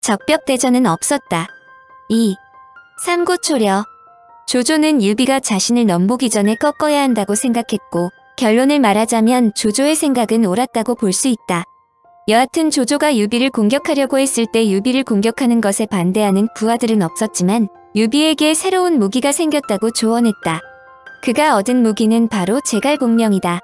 적벽대전은 없었다. 2. 삼고초려. 조조는 유비가 자신을 넘보기 전에 꺾어야 한다고 생각했고 결론을 말하자면 조조의 생각은 옳았다고 볼 수 있다. 여하튼 조조가 유비를 공격하려고 했을 때 유비를 공격하는 것에 반대하는 부하들은 없었지만 유비에게 새로운 무기가 생겼다고 조언했다. 그가 얻은 무기는 바로 제갈공명이다.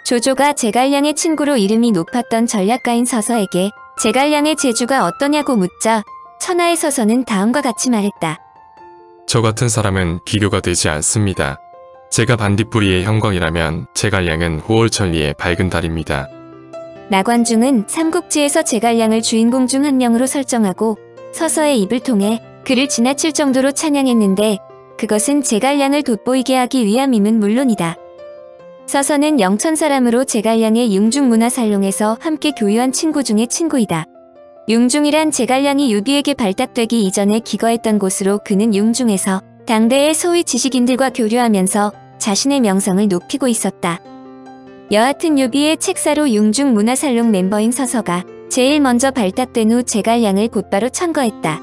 조조가 제갈량의 친구로 이름이 높았던 전략가인 서서에게 제갈량의 재주가 어떠냐고 묻자 천하의 서서는 다음과 같이 말했다. 저 같은 사람은 기교가 되지 않습니다. 제가 반딧불이의 형광이라면 제갈량은 호월천리의 밝은 달입니다. 나관중은 삼국지에서 제갈량을 주인공 중 한 명으로 설정하고 서서의 입을 통해 그를 지나칠 정도로 찬양했는데 그것은 제갈량을 돋보이게 하기 위함임은 물론이다. 서서는 영천 사람으로 제갈량의 융중문화살롱에서 함께 교유한 친구 중의 친구이다. 융중이란 제갈량이 유비에게 발탁되기 이전에 기거했던 곳으로 그는 융중에서 당대의 소위 지식인들과 교류하면서 자신의 명성을 높이고 있었다. 여하튼 유비의 책사로 융중문화살롱 멤버인 서서가 제일 먼저 발탁된 후 제갈량을 곧바로 천거했다.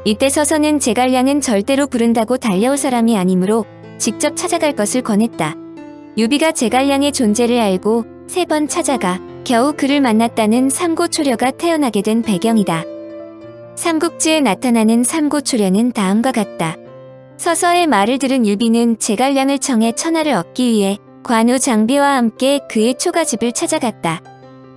이때 서서는 제갈량은 절대로 부른다고 달려올 사람이 아니므로 직접 찾아갈 것을 권했다. 유비가 제갈량의 존재를 알고 3번 찾아가 겨우 그를 만났다는 삼고초려가 태어나게 된 배경이다. 삼국지에 나타나는 삼고초려는 다음과 같다. 서서의 말을 들은 유비는 제갈량을 청해 천하를 얻기 위해 관우 장비와 함께 그의 초가집을 찾아갔다.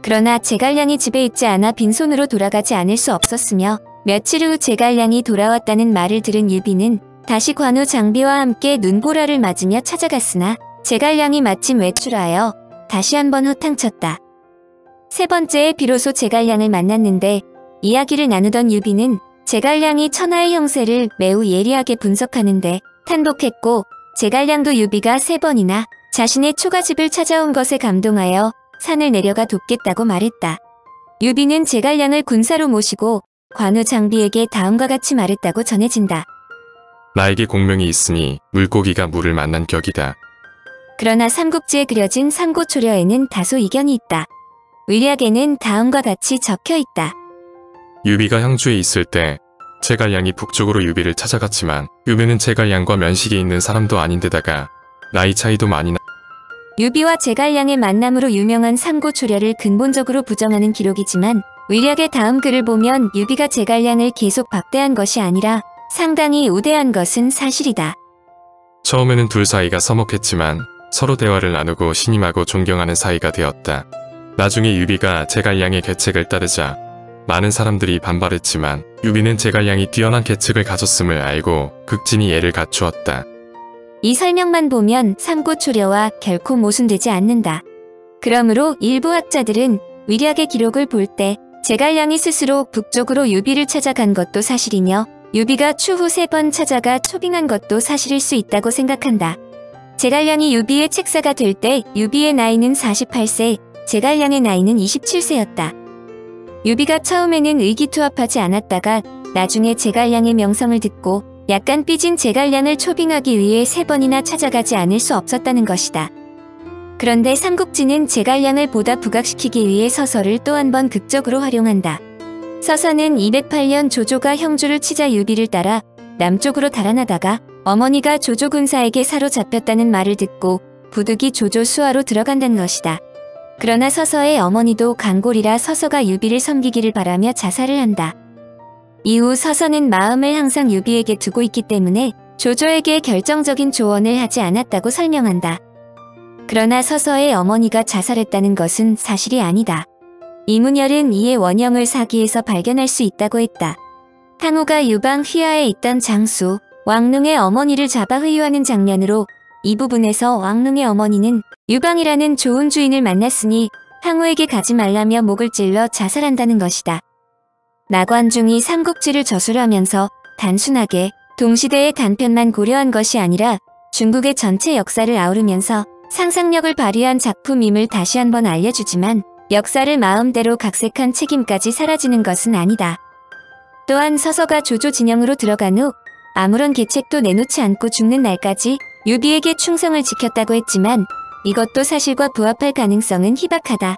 그러나 제갈량이 집에 있지 않아 빈손으로 돌아가지 않을 수 없었으며 며칠 후 제갈량이 돌아왔다는 말을 들은 유비는 다시 관우 장비와 함께 눈보라를 맞으며 찾아갔으나 제갈량이 마침 외출하여 다시 한번 호탕쳤다. 3번째에 비로소 제갈량을 만났는데 이야기를 나누던 유비는 제갈량이 천하의 형세를 매우 예리하게 분석하는데 탄복했고 제갈량도 유비가 3번이나 자신의 초가집을 찾아온 것에 감동하여 산을 내려가 돕겠다고 말했다. 유비는 제갈량을 군사로 모시고 관우 장비에게 다음과 같이 말했다고 전해진다. 나에게 공명이 있으니 물고기가 물을 만난 격이다. 그러나 삼국지에 그려진 삼고초려에는 다소 이견이 있다. 의략에는 다음과 같이 적혀있다. 유비가 형주에 있을 때 제갈량이 북쪽으로 유비를 찾아갔지만 유비는 제갈량과 면식이 있는 사람도 아닌데다가 나이 차이도 많이 나. 유비와 제갈량의 만남으로 유명한 삼고초려를 근본적으로 부정하는 기록이지만 의략의 다음 글을 보면 유비가 제갈량을 계속 박대한 것이 아니라 상당히 우대한 것은 사실이다. 처음에는 둘 사이가 서먹했지만 서로 대화를 나누고 신임하고 존경하는 사이가 되었다. 나중에 유비가 제갈량의 계책을 따르자 많은 사람들이 반발했지만 유비는 제갈량이 뛰어난 계책을 가졌음을 알고 극진히 예를 갖추었다. 이 설명만 보면 삼고초려와 결코 모순되지 않는다. 그러므로 일부 학자들은 의략의 기록을 볼 때 제갈량이 스스로 북쪽으로 유비를 찾아간 것도 사실이며 유비가 추후 3번 찾아가 초빙한 것도 사실일 수 있다고 생각한다. 제갈량이 유비의 책사가 될 때 유비의 나이는 48세, 제갈량의 나이는 27세였다. 유비가 처음에는 의기투합하지 않았다가 나중에 제갈량의 명성을 듣고 약간 삐진 제갈량을 초빙하기 위해 3번이나 찾아가지 않을 수 없었다는 것이다. 그런데 삼국지는 제갈량을 보다 부각시키기 위해 서서를 또 한 번 극적으로 활용한다. 서서는 208년 조조가 형주를 치자 유비를 따라 남쪽으로 달아나다가 어머니가 조조 군사에게 사로잡혔다는 말을 듣고 부득이 조조 수하로 들어간다는 것이다. 그러나 서서의 어머니도 강골이라 서서가 유비를 섬기기를 바라며 자살을 한다. 이후 서서는 마음을 항상 유비에게 두고 있기 때문에 조조에게 결정적인 조언을 하지 않았다고 설명한다. 그러나 서서의 어머니가 자살했다는 것은 사실이 아니다. 이문열은 이의 원형을 사기에서 발견할 수 있다고 했다. 항우가 유방 휘하에 있던 장수, 왕릉의 어머니를 잡아 회유하는 장면으로 이 부분에서 왕릉의 어머니는 유방이라는 좋은 주인을 만났으니 항우에게 가지 말라며 목을 찔러 자살한다는 것이다. 나관중이 삼국지를 저술하면서 단순하게 동시대의 단편만 고려한 것이 아니라 중국의 전체 역사를 아우르면서 상상력을 발휘한 작품임을 다시 한번 알려주지만 역사를 마음대로 각색한 책임까지 사라지는 것은 아니다. 또한 서서가 조조 진영으로 들어간 후 아무런 계책도 내놓지 않고 죽는 날까지 유비에게 충성을 지켰다고 했지만 이것도 사실과 부합할 가능성은 희박하다.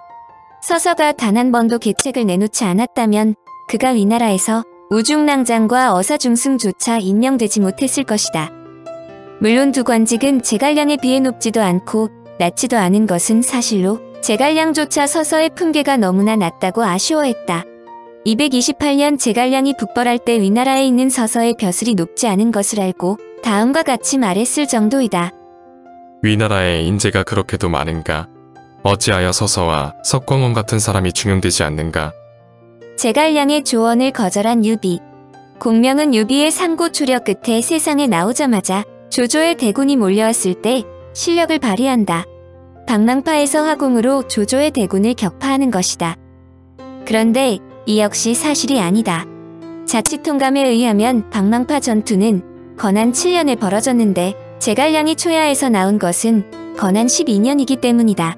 서서가 단 한 번도 계책을 내놓지 않았다면 그가 위나라에서 우중낭장과 어사중승조차 임명되지 못했을 것이다. 물론 두 관직은 제갈량에 비해 높지도 않고 낮지도 않은 것은 사실로 제갈량조차 서서의 품계가 너무나 낮다고 아쉬워했다. 228년 제갈량이 북벌할 때 위나라에 있는 서서의 벼슬이 높지 않은 것을 알고 다음과 같이 말했을 정도이다. 위나라에 인재가 그렇게도 많은가? 어찌하여 서서와 석광원 같은 사람이 중용되지 않는가? 제갈량의 조언을 거절한 유비. 공명은 유비의 상고 초려 끝에 세상에 나오자마자 조조의 대군이 몰려왔을 때 실력을 발휘한다. 방랑파에서 화공으로 조조의 대군을 격파하는 것이다. 그런데 이 역시 사실이 아니다. 자치통감에 의하면 방랑파 전투는 건한 7년에 벌어졌는데 제갈량이 초야에서 나온 것은 건한 12년이기 때문이다.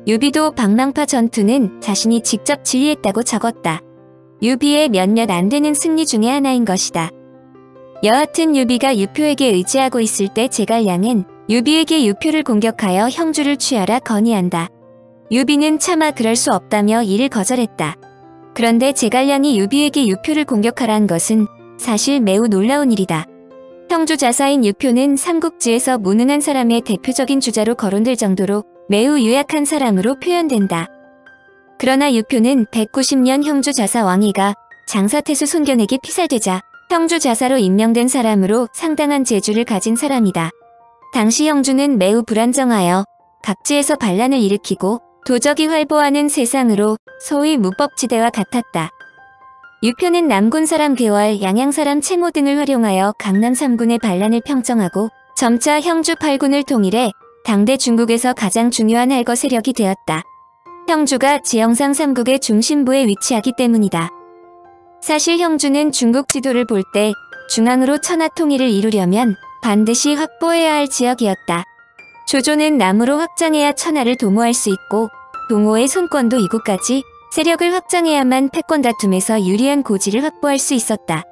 유비도 방랑파 전투는 자신이 직접 지휘했다고 적었다. 유비의 몇몇 안 되는 승리 중의 하나인 것이다. 여하튼 유비가 유표에게 의지하고 있을 때 제갈량은 유비에게 유표를 공격하여 형주를 취하라 건의한다. 유비는 차마 그럴 수 없다며 이를 거절했다. 그런데 제갈량이 유비에게 유표를 공격하라는 것은 사실 매우 놀라운 일이다. 형주 자사인 유표는 삼국지에서 무능한 사람의 대표적인 주자로 거론될 정도로 매우 유약한 사람으로 표현된다. 그러나 유표는 190년 형주 자사 왕위가 장사태수 손견에게 피살되자 형주 자사로 임명된 사람으로 상당한 재주를 가진 사람이다. 당시 형주는 매우 불안정하여 각지에서 반란을 일으키고 도적이 활보하는 세상으로 소위 무법지대와 같았다. 유표는 남군 사람 괴월, 양양 사람 채모 등을 활용하여 강남 3군의 반란을 평정하고 점차 형주 8군을 통일해 당대 중국에서 가장 중요한 할거 세력이 되었다. 형주가 지형상 삼국의 중심부에 위치하기 때문이다. 사실 형주는 중국 지도를 볼 때 중앙으로 천하 통일을 이루려면 반드시 확보해야 할 지역이었다. 조조는 남으로 확장해야 천하를 도모할 수 있고 동호의 손권도 이곳까지 세력을 확장해야만 패권 다툼에서 유리한 고지를 확보할 수 있었다.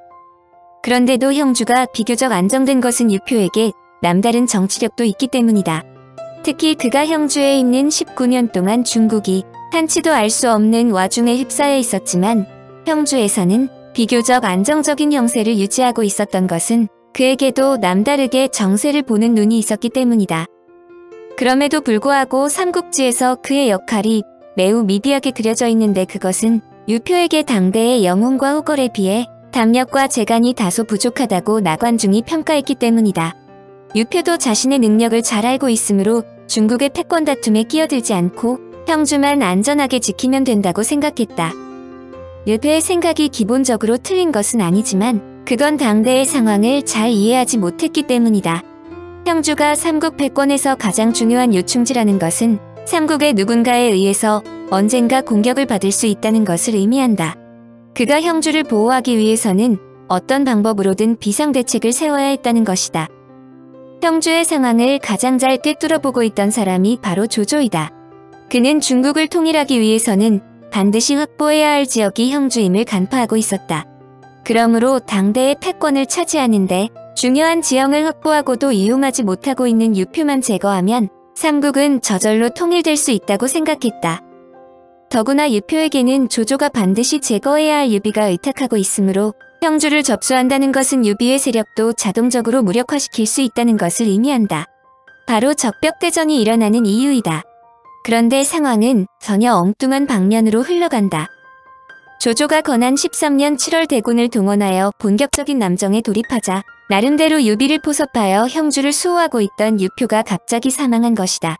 그런데도 형주가 비교적 안정된 것은 유표에게 남다른 정치력도 있기 때문이다. 특히 그가 형주에 있는 19년 동안 중국이 한치도 알 수 없는 와중에 휩싸여 있었지만 형주에서는 비교적 안정적인 형세를 유지하고 있었던 것은 그에게도 남다르게 정세를 보는 눈이 있었기 때문이다. 그럼에도 불구하고 삼국지에서 그의 역할이 매우 미비하게 그려져 있는데 그것은 유표에게 당대의 영웅과 호걸에 비해 담력과 재간이 다소 부족하다고 나관중이 평가했기 때문이다. 유표도 자신의 능력을 잘 알고 있으므로 중국의 패권 다툼에 끼어들지 않고 형주만 안전하게 지키면 된다고 생각했다. 유표의 생각이 기본적으로 틀린 것은 아니지만 그건 당대의 상황을 잘 이해하지 못했기 때문이다. 형주가 삼국 패권에서 가장 중요한 요충지라는 것은 삼국의 누군가에 의해서 언젠가 공격을 받을 수 있다는 것을 의미한다. 그가 형주를 보호하기 위해서는 어떤 방법으로든 비상대책을 세워야 했다는 것이다. 형주의 상황을 가장 잘 꿰뚫어보고 있던 사람이 바로 조조이다. 그는 중국을 통일하기 위해서는 반드시 확보해야 할 지역이 형주임을 간파하고 있었다. 그러므로 당대의 패권을 차지하는데 중요한 지형을 확보하고도 이용하지 못하고 있는 유표만 제거하면 삼국은 저절로 통일될 수 있다고 생각했다. 더구나 유표에게는 조조가 반드시 제거해야 할 유비가 의탁하고 있으므로 형주를 접수한다는 것은 유비의 세력도 자동적으로 무력화시킬 수 있다는 것을 의미한다. 바로 적벽대전이 일어나는 이유이다. 그런데 상황은 전혀 엉뚱한 방면으로 흘러간다. 조조가 건한 13년 7월 대군을 동원하여 본격적인 남정에 돌입하자 나름대로 유비를 포섭하여 형주를 수호하고 있던 유표가 갑자기 사망한 것이다.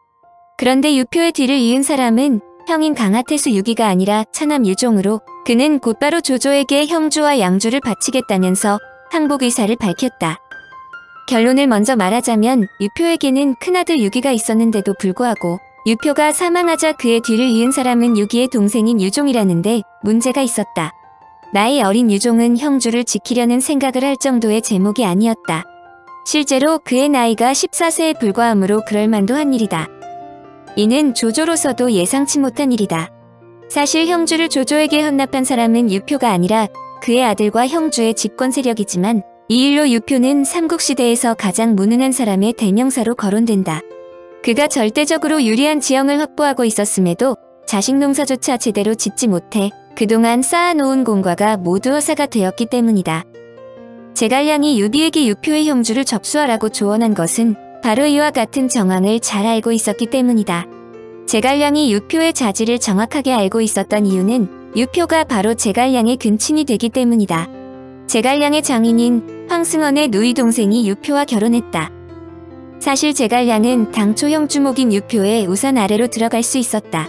그런데 유표의 뒤를 이은 사람은 형인 강하태수 유기가 아니라 차남 유종으로 그는 곧바로 조조에게 형주와 양주를 바치겠다면서 항복 의사를 밝혔다. 결론을 먼저 말하자면 유표에게는 큰아들 유기가 있었는데도 불구하고 유표가 사망하자 그의 뒤를 이은 사람은 유기의 동생인 유종이라는데 문제가 있었다. 나이 어린 유종은 형주를 지키려는 생각을 할 정도의 제목이 아니었다. 실제로 그의 나이가 14세에 불과하므로 그럴 만도 한 일이다. 이는 조조로서도 예상치 못한 일이다. 사실 형주를 조조에게 헌납한 사람은 유표가 아니라 그의 아들과 형주의 집권 세력이지만 이 일로 유표는 삼국시대에서 가장 무능한 사람의 대명사로 거론된다. 그가 절대적으로 유리한 지형을 확보하고 있었음에도 자식 농사조차 제대로 짓지 못해 그동안 쌓아놓은 공과가 모두 허사가 되었기 때문이다. 제갈량이 유비에게 유표의 형주를 접수하라고 조언한 것은 바로 이와 같은 정황을 잘 알고 있었기 때문이다. 제갈량이 유표의 자질을 정확하게 알고 있었던 이유는 유표가 바로 제갈량의 근친이 되기 때문이다. 제갈량의 장인인 황승헌의 누이 동생이 유표와 결혼했다. 사실 제갈량은 당초 형주목인 유표의 우선 아래로 들어갈 수 있었다.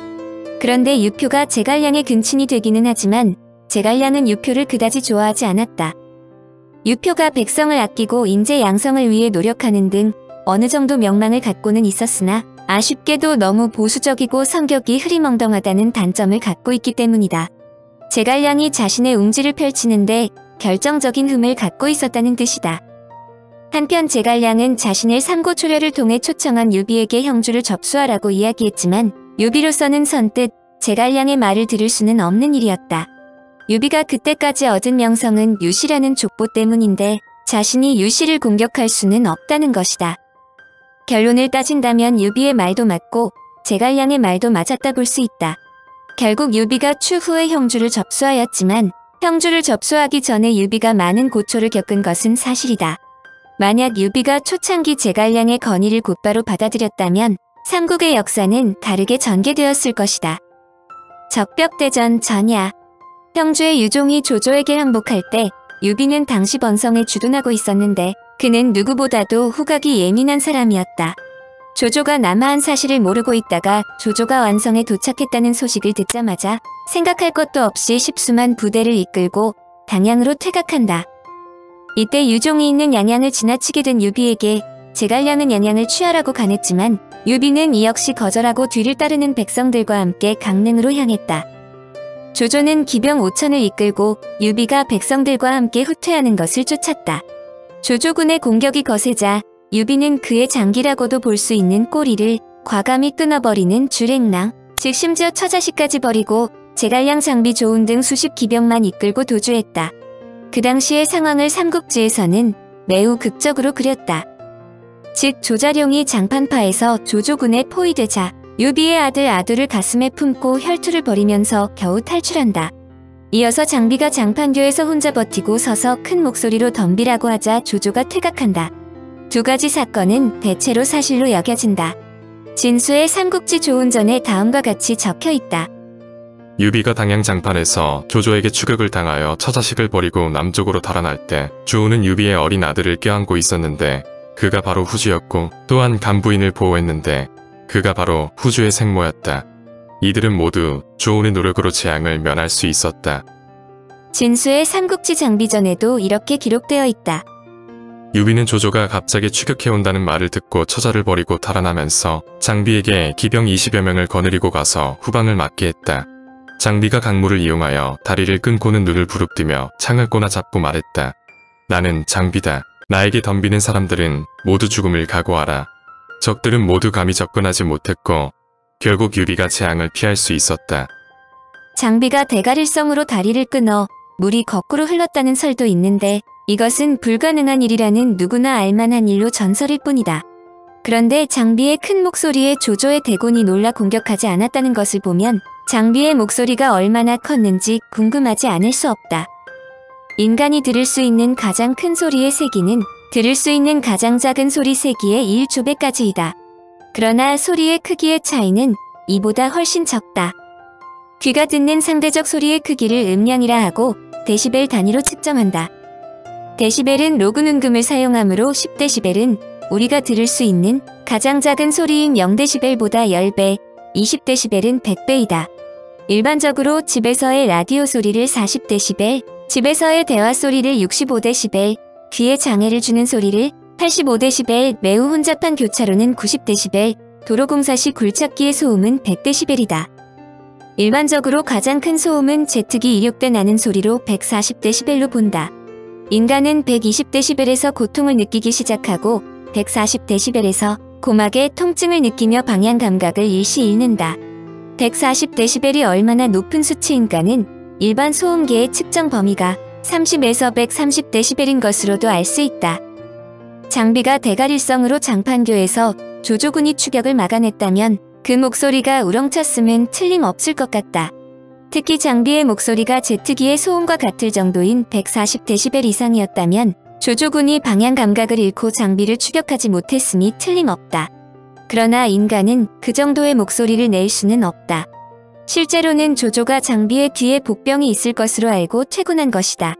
그런데 유표가 제갈량의 근친이 되기는 하지만 제갈량은 유표를 그다지 좋아하지 않았다. 유표가 백성을 아끼고 인재 양성을 위해 노력하는 등 어느 정도 명망을 갖고는 있었으나 아쉽게도 너무 보수적이고 성격이 흐리멍덩하다는 단점을 갖고 있기 때문이다. 제갈량이 자신의 웅지를 펼치는데 결정적인 흠을 갖고 있었다는 뜻이다. 한편 제갈량은 자신을 삼고초려를 통해 초청한 유비에게 형주를 접수하라고 이야기했지만 유비로서는 선뜻 제갈량의 말을 들을 수는 없는 일이었다. 유비가 그때까지 얻은 명성은 유씨라는 족보 때문인데 자신이 유씨를 공격할 수는 없다는 것이다. 결론을 따진다면 유비의 말도 맞고 제갈량의 말도 맞았다 볼 수 있다. 결국 유비가 추후에 형주를 접수하였지만 형주를 접수하기 전에 유비가 많은 고초를 겪은 것은 사실이다. 만약 유비가 초창기 제갈량의 건의를 곧바로 받아들였다면 삼국의 역사는 다르게 전개되었을 것이다. 적벽대전 전야. 형주의 유종이 조조에게 항복할 때 유비는 당시 번성에 주둔하고 있었는데 그는 누구보다도 후각이 예민한 사람이었다. 조조가 남하한 사실을 모르고 있다가 조조가 완성에 도착했다는 소식을 듣자마자 생각할 것도 없이 십수만 부대를 이끌고 당양으로 퇴각한다. 이때 유종이 있는 양양을 지나치게 된 유비에게 제갈량은 양양을 취하라고 간했지만 유비는 이 역시 거절하고 뒤를 따르는 백성들과 함께 강릉으로 향했다. 조조는 기병 5천을 이끌고 유비가 백성들과 함께 후퇴하는 것을 쫓았다. 조조군의 공격이 거세자 유비는 그의 장기라고도 볼 수 있는 꼬리를 과감히 끊어버리는 주랭랑, 즉 심지어 처자식까지 버리고 제갈량 장비 조운 등 수십 기병만 이끌고 도주했다. 그 당시의 상황을 삼국지에서는 매우 극적으로 그렸다. 즉 조자룡이 장판파에서 조조군에 포위되자 유비의 아들 아두를 가슴에 품고 혈투를 벌이면서 겨우 탈출한다. 이어서 장비가 장판교에서 혼자 버티고 서서 큰 목소리로 덤비라고 하자 조조가 퇴각한다. 두 가지 사건은 대체로 사실로 여겨진다. 진수의 삼국지 조운전에 다음과 같이 적혀 있다. 유비가 당양 장판에서 조조에게 추격을 당하여 처자식을 버리고 남쪽으로 달아날 때 주우는 유비의 어린 아들을 껴안고 있었는데 그가 바로 후주였고 또한 간부인을 보호했는데 그가 바로 후주의 생모였다. 이들은 모두 주우의 노력으로 재앙을 면할 수 있었다. 진수의 삼국지 장비전에도 이렇게 기록되어 있다. 유비는 조조가 갑자기 추격해온다는 말을 듣고 처자를 버리고 달아나면서 장비에게 기병 20여 명을 거느리고 가서 후방을 막게 했다. 장비가 강물을 이용하여 다리를 끊고는 눈을 부릅뜨며 창을 꼬나 잡고 말했다. 나는 장비다. 나에게 덤비는 사람들은 모두 죽음을 각오하라. 적들은 모두 감히 접근하지 못했고 결국 유비가 재앙을 피할 수 있었다. 장비가 대가릴성으로 다리를 끊어 물이 거꾸로 흘렀다는 설도 있는데 이것은 불가능한 일이라는 누구나 알만한 일로 전설일 뿐이다. 그런데 장비의 큰 목소리에 조조의 대군이 놀라 공격하지 않았다는 것을 보면 장비의 목소리가 얼마나 컸는지 궁금하지 않을 수 없다. 인간이 들을 수 있는 가장 큰 소리의 세기는 들을 수 있는 가장 작은 소리 세기의 1조배까지이다. 그러나 소리의 크기의 차이는 이보다 훨씬 적다. 귀가 듣는 상대적 소리의 크기를 음량이라 하고 데시벨 단위로 측정한다. 데시벨은 로그 눈금을 사용하므로 10데시벨은 우리가 들을 수 있는 가장 작은 소리인 0데시벨보다 10배, 20데시벨은 100배이다. 일반적으로 집에서의 라디오 소리를 40데시벨, 집에서의 대화 소리를 65데시벨, 귀에 장애를 주는 소리를 85데시벨, 매우 혼잡한 교차로는 90데시벨, 도로공사 시 굴착기의 소음은 100데시벨이다. 일반적으로 가장 큰 소음은 제트기 이륙 때 나는 소리로 140데시벨로 본다. 인간은 120데시벨에서 고통을 느끼기 시작하고 140데시벨에서 고막의 통증을 느끼며 방향 감각을 일시 잃는다. 140데시벨이 얼마나 높은 수치인가는 일반 소음계의 측정 범위가 30에서 130데시벨인 것으로도 알 수 있다. 장비가 대가릴성으로 장판교에서 조조군이 추격을 막아냈다면 그 목소리가 우렁찼음은 틀림없을 것 같다. 특히 장비의 목소리가 제트기의 소음과 같을 정도인 140데시벨 이상이었다면 조조군이 방향 감각을 잃고 장비를 추격하지 못했음이 틀림없다. 그러나 인간은 그 정도의 목소리를 낼 수는 없다. 실제로는 조조가 장비의 뒤에 복병이 있을 것으로 알고 퇴군한 것이다.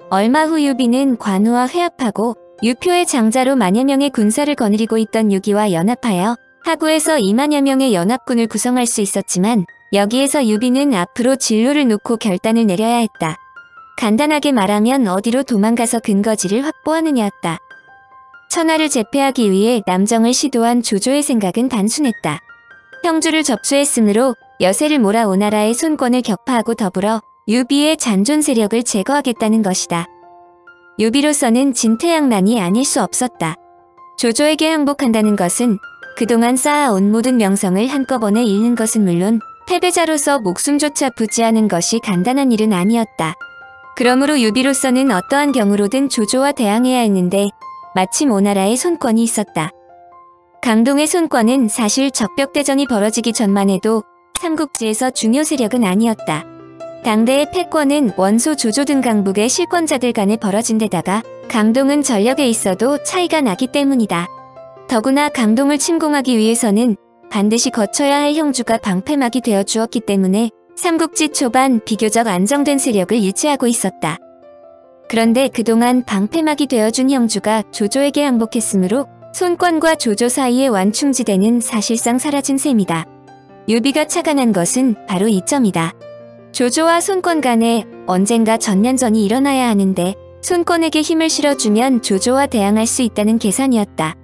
얼마 후 유비는 관우와 회합하고 유표의 장자로 만여 명의 군사를 거느리고 있던 유기와 연합하여 하구에서 2만여 명의 연합군을 구성할 수 있었지만 여기에서 유비는 앞으로 진로를 놓고 결단을 내려야 했다. 간단하게 말하면 어디로 도망가서 근거지를 확보하느냐였다. 천하를 제패하기 위해 남정을 시도한 조조의 생각은 단순했다. 형주를 접수했으므로 여세를 몰아 오나라의 손권을 격파하고 더불어 유비의 잔존 세력을 제거하겠다는 것이다. 유비로서는 진퇴양난이 아닐 수 없었다. 조조에게 항복한다는 것은 그동안 쌓아온 모든 명성을 한꺼번에 잃는 것은 물론 패배자로서 목숨조차 부지하는 것이 간단한 일은 아니었다. 그러므로 유비로서는 어떠한 경우로든 조조와 대항해야 했는데 마침 오나라의 손권이 있었다. 강동의 손권은 사실 적벽대전이 벌어지기 전만 해도 삼국지에서 중요 세력은 아니었다. 당대의 패권은 원소 조조 등 강북의 실권자들 간에 벌어진 데다가 강동은 전력에 있어도 차이가 나기 때문이다. 더구나 강동을 침공하기 위해서는 반드시 거쳐야 할 형주가 방패막이 되어 주었기 때문에 삼국지 초반 비교적 안정된 세력을 유지하고 있었다. 그런데 그동안 방패막이 되어준 형주가 조조에게 항복했으므로 손권과 조조 사이의 완충지대는 사실상 사라진 셈이다. 유비가 착안한 것은 바로 이 점이다. 조조와 손권 간에 언젠가 전면전이 일어나야 하는데 손권에게 힘을 실어주면 조조와 대항할 수 있다는 계산이었다.